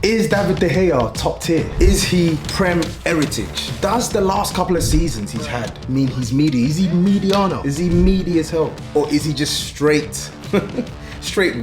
Is David De Gea top tier? Is he Prem heritage? Does the last couple of seasons he's had mean he's meaty? Is he mediano? Is he meaty as hell? Or is he just straight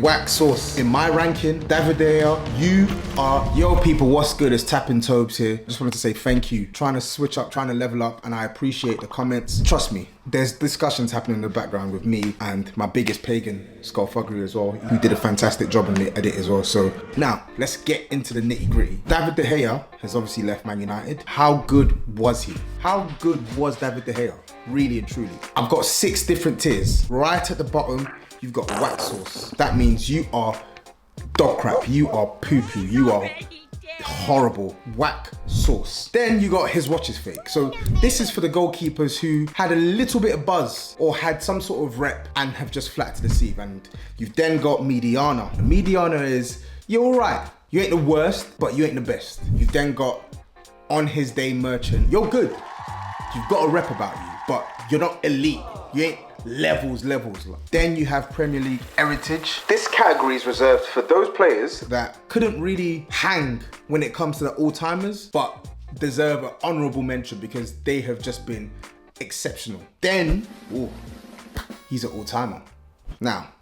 whack sauce? In my ranking, David De Gea, you are... Yo people, what's good? It's Tapping Tobes here. Just wanted to say thank you. Trying to switch up, trying to level up, and I appreciate the comments. Trust me, there's discussions happening in the background with me and my biggest pagan, Skullfuggery as well, who did a fantastic job on the edit as well. So now, let's get into the nitty gritty. David De Gea has obviously left Man United. How good was he? How good was David De Gea? Really and truly. I've got 6 different tiers. Right at the bottom, you've got wax sauce. That means you are dog crap, you are poo-poo, you are horrible, whack sauce. Then you got his watch is fake. So this is for the goalkeepers who had a little bit of buzz or had some sort of rep and have just flat to deceive. And you've then got mediana. Mediana is, you're all right. You ain't the worst, but you ain't the best. You've then got on his day merchant. You're good. You've got a rep about you, but you're not elite. You ain't levels. Then you have Premier League heritage. This category is reserved for those players that couldn't really hang when it comes to the all-timers, but deserve an honorable mention because they have just been exceptional. Then, he's an all-timer. Now,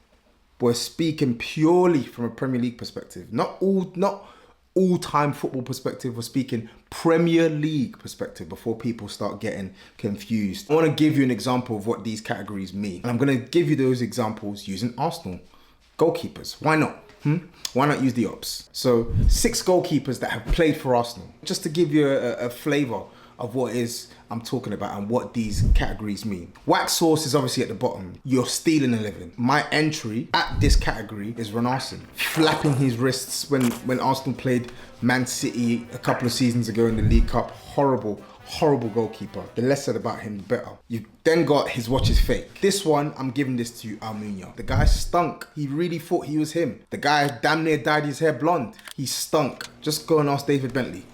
we're speaking purely from a Premier League perspective, not all-time football perspective. We're speaking Premier League perspective before people start getting confused. I want to give you an example of what these categories mean. And I'm going to give you those examples using Arsenal goalkeepers. Why not? Why not use the ops? So 6 goalkeepers that have played for Arsenal. Just to give you a flavour of what is I'm talking about and what these categories mean. Wax sauce is obviously at the bottom. You're stealing a living. My entry at this category is Renarsson, flapping his wrists when Arsenal played Man City a couple of seasons ago in the League Cup. Horrible goalkeeper. The less said about him, the better. You've then got his watch is fake. This one, I'm giving this to Almunia. The guy stunk. He really thought he was him. The guy damn near dyed his hair blonde. He stunk. Just go and ask David Bentley.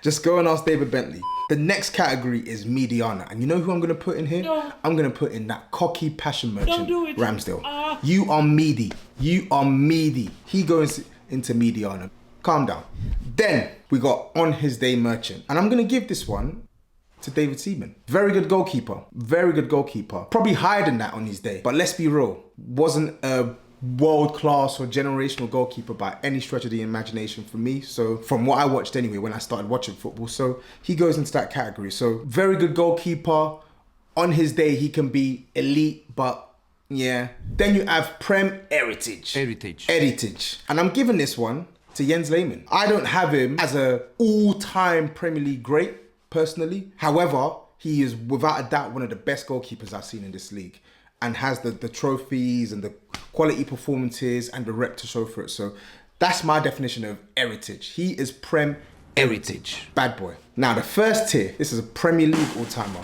Just go and ask David Bentley. The next category is mediana. And you know who I'm going to put in here? No. I'm going to put in that cocky passion merchant, Ramsdale. You are meaty. You are meaty. He goes into mediana. Calm down. Then we got on his day merchant. And I'm going to give this one to David Seaman. Very good goalkeeper. Very good goalkeeper. Probably higher than that on his day. But let's be real. Wasn't a world-class or generational goalkeeper by any stretch of the imagination for me. So from what I watched anyway when I started watching football, so he goes into that category. So very good goalkeeper. On his day he can be elite, but yeah. Then you have Prem heritage. And I'm giving this one to Jens Lehmann. I don't have him as a all-time Premier League great personally. However, he is without a doubt one of the best goalkeepers I've seen in this league, and has the trophies and the quality performances and the rep to show for it. So that's my definition of heritage. He is Prem heritage. Bad boy. Now the first tier, this is a Premier League all-timer.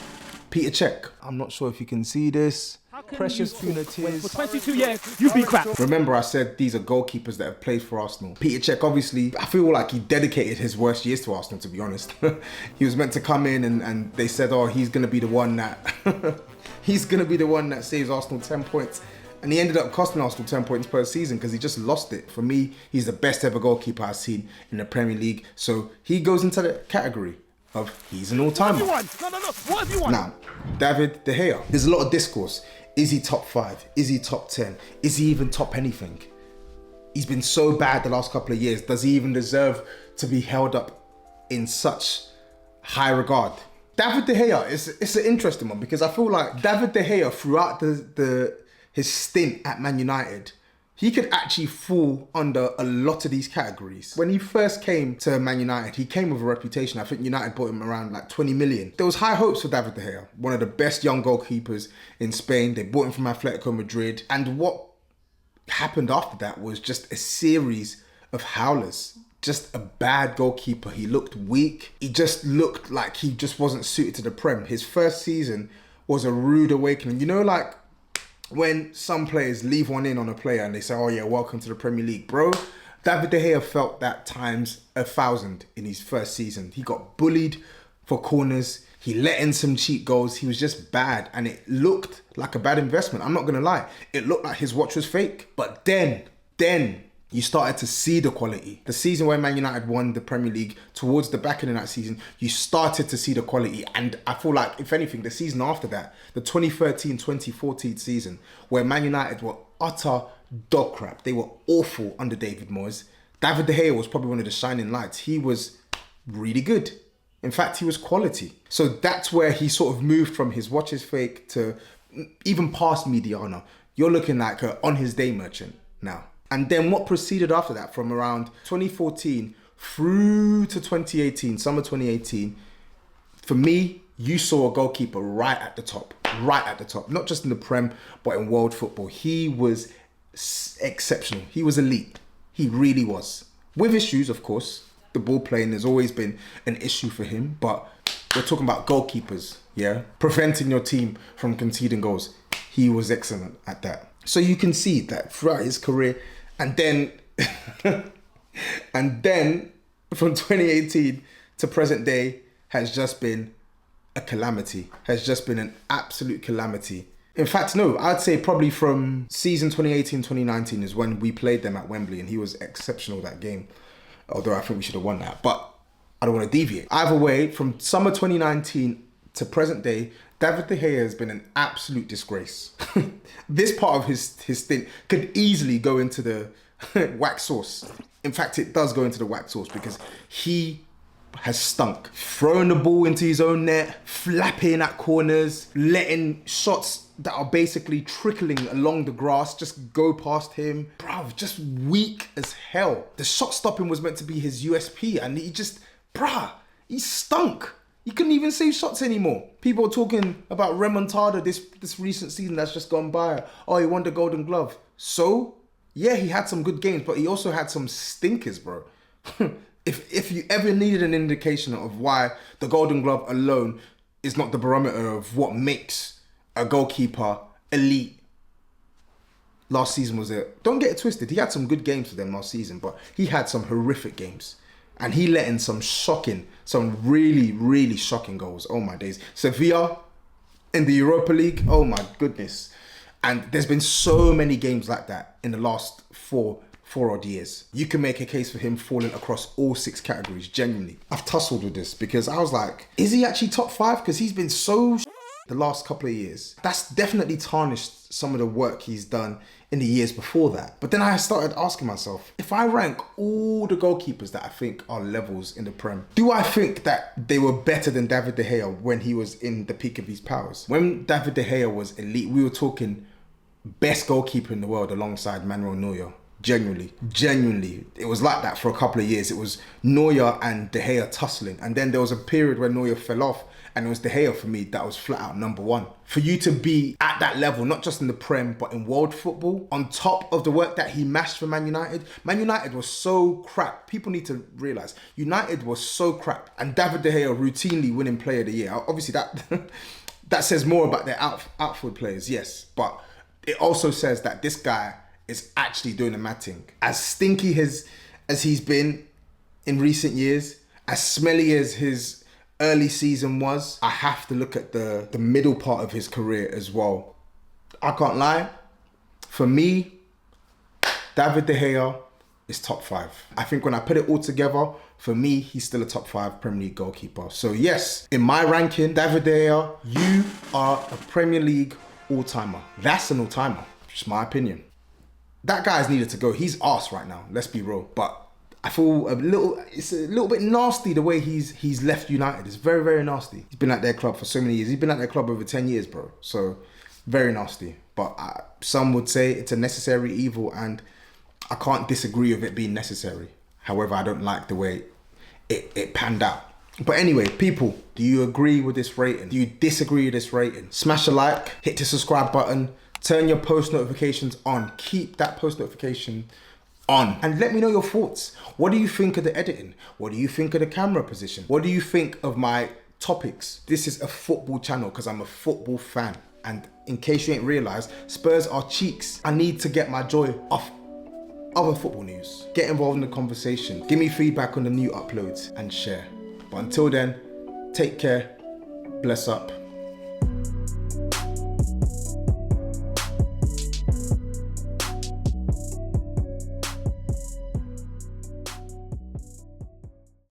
Peter Cech. I'm not sure if you can see this. Precious Funatis. For 22 years, you've been crap. Remember I said these are goalkeepers that have played for Arsenal. Peter Cech, obviously, I feel like he dedicated his worst years to Arsenal, to be honest. He was meant to come in and they said, oh, he's going to be the one that... he's going to be the one that saves Arsenal 10 points. And he ended up costing Arsenal 10 points per season because he just lost it. For me, he's the best ever goalkeeper I've seen in the Premier League. So he goes into the category of he's an all-timer. What have you won? Now, David De Gea. There's a lot of discourse. Is he top 5? Is he top 10? Is he even top anything? He's been so bad the last couple of years. Does he even deserve to be held up in such high regard? David De Gea, it's an interesting one because I feel like David De Gea throughout his stint at Man United, he could actually fall under a lot of these categories. When he first came to Man United, he came with a reputation. I think United bought him around like 20 million. There was high hopes for David De Gea, one of the best young goalkeepers in Spain. They bought him from Atletico Madrid. And what happened after that was just a series of howlers. Just a bad goalkeeper. He looked weak. He just looked like he just wasn't suited to the Prem. His first season was a rude awakening. You know, like when some players leave one in on a player and they say, oh yeah, welcome to the Premier League, bro. David De Gea felt that times 1,000 in his first season. He got bullied for corners. He let in some cheap goals. He was just bad and it looked like a bad investment. I'm not going to lie. It looked like his watch was fake. But then you started to see the quality. The season where Man United won the Premier League, towards the back end of that season, you started to see the quality. And I feel like, if anything, the season after that, the 2013-2014 season, where Man United were utter dog crap. They were awful under David Moyes. David De Gea was probably one of the shining lights. He was really good. In fact, he was quality. So that's where he sort of moved from his watch is fake to even past Mediana. You're looking like an on his day merchant now. And then what proceeded after that, from around 2014 through to 2018, summer 2018, for me, you saw a goalkeeper right at the top. Not just in the Prem, but in world football. He was exceptional. He was elite. He really was. With issues, of course. The ball playing has always been an issue for him, but we're talking about goalkeepers, yeah? Preventing your team from conceding goals. He was excellent at that. So you can see that throughout his career, and then from 2018 to present day has just been a calamity, has just been an absolute calamity. In fact, no, I'd say probably from season 2018-2019 is when we played them at Wembley, and he was exceptional that game. Although I think we should have won that, but I don't want to deviate. Either way, from summer 2019 to present day, David De Gea has been an absolute disgrace. This part of his stint could easily go into the wax sauce. In fact, it does go into the wax sauce because he has stunk. Throwing the ball into his own net, flapping at corners, letting shots that are basically trickling along the grass just go past him. Bruv, just weak as hell. The shot stopping was meant to be his USP, and he just, he stunk. He couldn't even save shots anymore. People are talking about remontada this recent season that's just gone by. Oh, he won the Golden Glove. So, yeah, he had some good games, but he also had some stinkers, bro. If you ever needed an indication of why the Golden Glove alone is not the barometer of what makes a goalkeeper elite, last season was it. Don't get it twisted. He had some good games for them last season, but he had some horrific games. And he let in some really, really shocking goals. Oh my days. Sevilla in the Europa League. Oh my goodness. And there's been so many games like that in the last four odd years. You can make a case for him falling across all 6 categories, genuinely. I've tussled with this because I was like, is he actually top 5? Because he's been so the last couple of years. That's definitely tarnished some of the work he's done in the years before that. But then I started asking myself, if I rank all the goalkeepers that I think are levels in the Prem, do I think that they were better than David De Gea when he was in the peak of his powers? When David De Gea was elite, we were talking best goalkeeper in the world alongside Manuel Neuer. Genuinely. It was like that for a couple of years. It was Neuer and De Gea tussling. And then there was a period where Neuer fell off, and it was De Gea for me that was flat out number 1. For you to be at that level, not just in the Prem, but in world football, on top of the work that he mashed for Man United was so crap. People need to realise, United was so crap. And David De Gea routinely winning player of the year. Obviously that says more about their outfield players, yes. But it also says that this guy is actually doing a mad thing. As stinky as he's been in recent years, as smelly as his early season was, I have to look at the middle part of his career as well. I can't lie. For me, David De Gea is top 5. I think when I put it all together, for me, he's still a top 5 Premier League goalkeeper. So yes, in my ranking, David De Gea, you are a Premier League all-timer. That's an all-timer, just my opinion. That guy's needed to go. He's arse right now, let's be real. But I feel it's a little bit nasty the way he's left United. It's very, very nasty. He's been at their club for so many years. He's been at their club over 10 years, bro. So, very nasty. But some would say it's a necessary evil, and I can't disagree with it being necessary. However, I don't like the way it panned out. But anyway, people, do you agree with this rating? Do you disagree with this rating? Smash a like, hit the subscribe button, turn your post notifications on. Keep that post notification on. And let me know your thoughts. What do you think of the editing? What do you think of the camera position? What do you think of my topics? This is a football channel because I'm a football fan. And in case you ain't realised, Spurs are cheeks. I need to get my joy off other football news. Get involved in the conversation. Give me feedback on the new uploads and share. But until then, take care. Bless up.